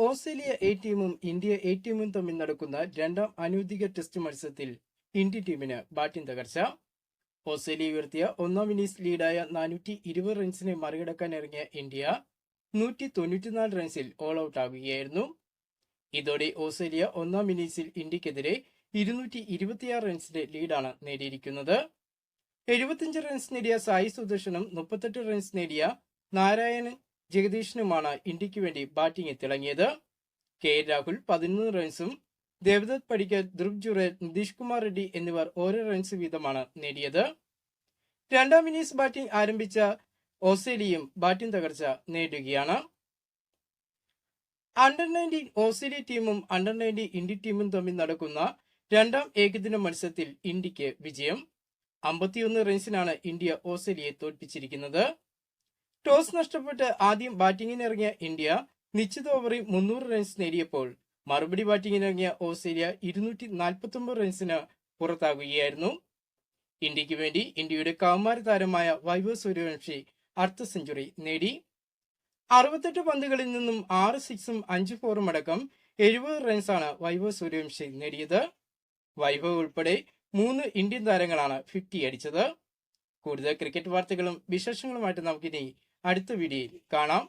Australia A ടീമും India A ടീമും തമ്മിൽ നടക്കുന്ന രണ്ടാം അനൗദ്യോഗിക ടെസ്റ്റ് മത്സരത്തിൽ ഇന്ത്യ ടീമിന് ബാറ്റിംഗ് തകർച്ച. ഓസ്ട്രേലിയ ഉയർത്തിയ ഒന്നാം ഇന്നിംഗ്സ് ലീഡായ 420 റൺസിനെ മറികടക്കാൻ ഇറങ്ങിയ ഇന്ത്യ 194 റൺസിൽ ഓൾ ഔട്ട് ആകുകയായിരുന്നു. ഇതോടെ ഓസ്ട്രേലിയ ഒന്നാം ഇന്നിംഗ്സിൽ ഇന്ത്യക്കെതിരെ 226 റൺസിന്റെ ലീഡാണ് നേടിയിരിക്കുന്നത്. 75 റൺസ് നേടിയ സായി സുദർശനും 38 റൺസ് നേടിയ നാരായണൻ ജഗദീഷനുമാണ് ഇന്ത്യക്ക് വേണ്ടി ബാറ്റിംഗിൽ തിളങ്ങിയത്. കെ രാഹുൽ 13 റൺസും ദേവദത്ത് പടിക്കൽ, ധ്രുവ് ജുറേൽ, നിതീഷ് കുമാർ റെഡ്ഡി എന്നിവർ ഓരോ റൺസ് വീതമാണ് നേടിയത്. രണ്ടാം ഇന്നിംഗ്സ് ബാറ്റിംഗ് ആരംഭിച്ച ഓസ്ട്രേലിയയും ബാറ്റിംഗ് തകർച്ച നേടുകയാണ്. അണ്ടർ-19 ഓസ്ട്രേലിയ ടീമും അണ്ടർ-19 ഇന്ത്യ ടീമും തമ്മിൽ നടക്കുന്ന രണ്ടാം ഏകദിന മത്സരത്തിൽ ഇന്ത്യക്ക് വിജയം. 51 റൺസിനാണ് ഇന്ത്യ ഓസ്ട്രേലിയയെ തോൽപ്പിച്ചിരിക്കുന്നത്. ടോസ് നഷ്ടപ്പെട്ട് ആദ്യം ബാറ്റിംഗിനിറങ്ങിയ ഇന്ത്യ നിശ്ചിത ഓവറിൽ 300 റൺസ് നേടിയപ്പോൾ മറുപടി ബാറ്റിംഗിനിറങ്ങിയ ഓസ്ട്രേലിയ 249 റൺസിന് പുറത്താകുകയായിരുന്നു. ഇന്ത്യക്ക് വേണ്ടി ഇന്ത്യയുടെ കൗമാര താരമായ വൈഭവ് സൂര്യവംശി അർദ്ധ സെഞ്ചുറി നേടി. 68 പന്തുകളിൽ നിന്നും 6 സിക്സും 5 ഫോറും അടക്കം 70 റൺസാണ് വൈഭവ് സൂര്യവംശി നേടിയത്. വൈഭവ് ഉൾപ്പെടെ 3 ഇന്ത്യൻ താരങ്ങളാണ് 50 അടിച്ചത്. കൂടുതൽ ക്രിക്കറ്റ് വാർത്തകളും വിശേഷങ്ങളുമായിട്ട് നമുക്കിനി അടുത്ത വീഡിയോയിൽ കാണാം.